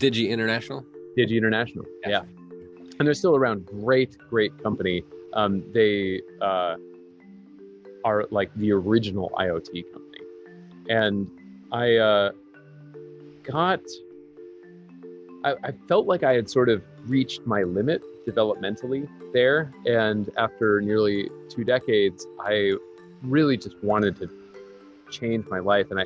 Digi International? Digi International, yeah. And they're still around. Great company. They are like the original IoT company. And I felt like I had sort of reached my limit developmentally there. And after nearly 2 decades, I really just wanted to change my life. And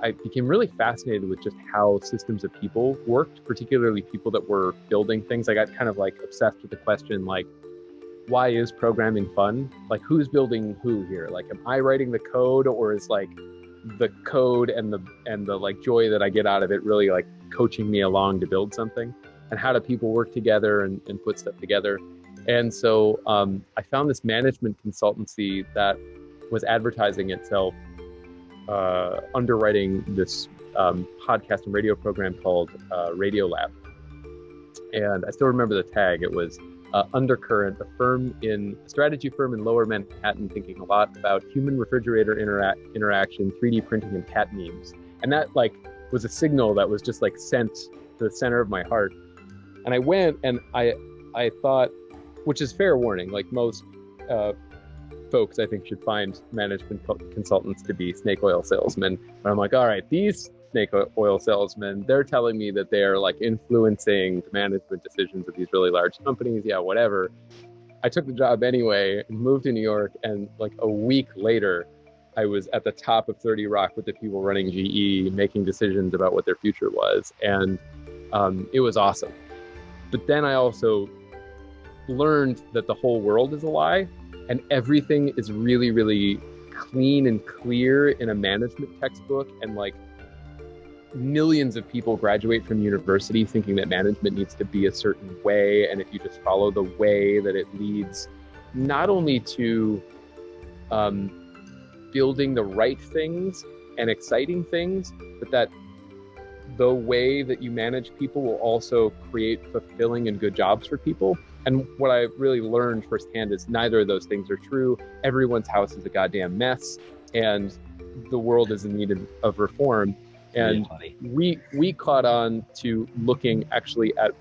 I became really fascinated with just how systems of people worked, particularly people that were building things. I got kind of like obsessed with the question, like, why is programming fun? Like, who's building who here? Like, am I writing the code, or is like the code and the like joy that I get out of it really like coaching me along to build something? And how do people work together and put stuff together? And so I found this management consultancy that was advertising itself, underwriting this podcast and radio program called Radio Lab. And I still remember the tag. It was Undercurrent, a strategy firm in Lower Manhattan, thinking a lot about human refrigerator interaction, 3D printing, and cat memes. And that like was a signal that was just like sent to the center of my heart. And I went and I thought, which is fair warning, like most folks I think should find management consultants to be snake oil salesmen. But I'm like, all right, these snake oil salesmen, they're telling me that they're like influencing the management decisions of these really large companies. Yeah, whatever. I took the job anyway and moved to New York. And like a week later, I was at the top of 30 Rock with the people running GE, making decisions about what their future was. And it was awesome. But then I also learned that the whole world is a lie and everything is really, really clean and clear in a management textbook. And like millions of people graduate from university thinking that management needs to be a certain way. And if you just follow the way, that it leads not only to building the right things and exciting things, but that the way that you manage people will also create fulfilling and good jobs for people. And what I really learned firsthand is neither of those things are true. Everyone's house is a goddamn mess, and the world is in need of reform. And we caught on to looking actually at,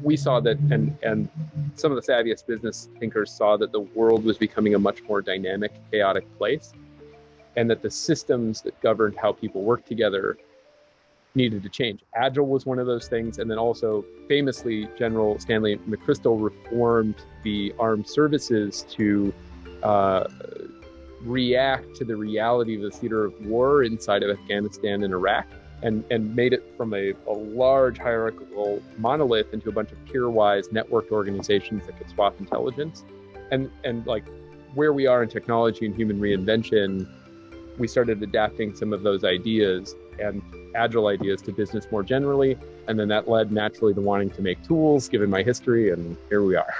we saw that, and some of the savviest business thinkers saw that the world was becoming a much more dynamic, chaotic place, and that the systems that governed how people work together needed to change. Agile was one of those things. And then also famously, General Stanley McChrystal reformed the armed services to react to the reality of the theater of war inside of Afghanistan and Iraq, and made it from a large hierarchical monolith into a bunch of peer-wise networked organizations that could swap intelligence. And like where we are in technology and human reinvention, we started adapting some of those ideas and agile ideas to business more generally. And then that led naturally to wanting to make tools, given my history, and here we are.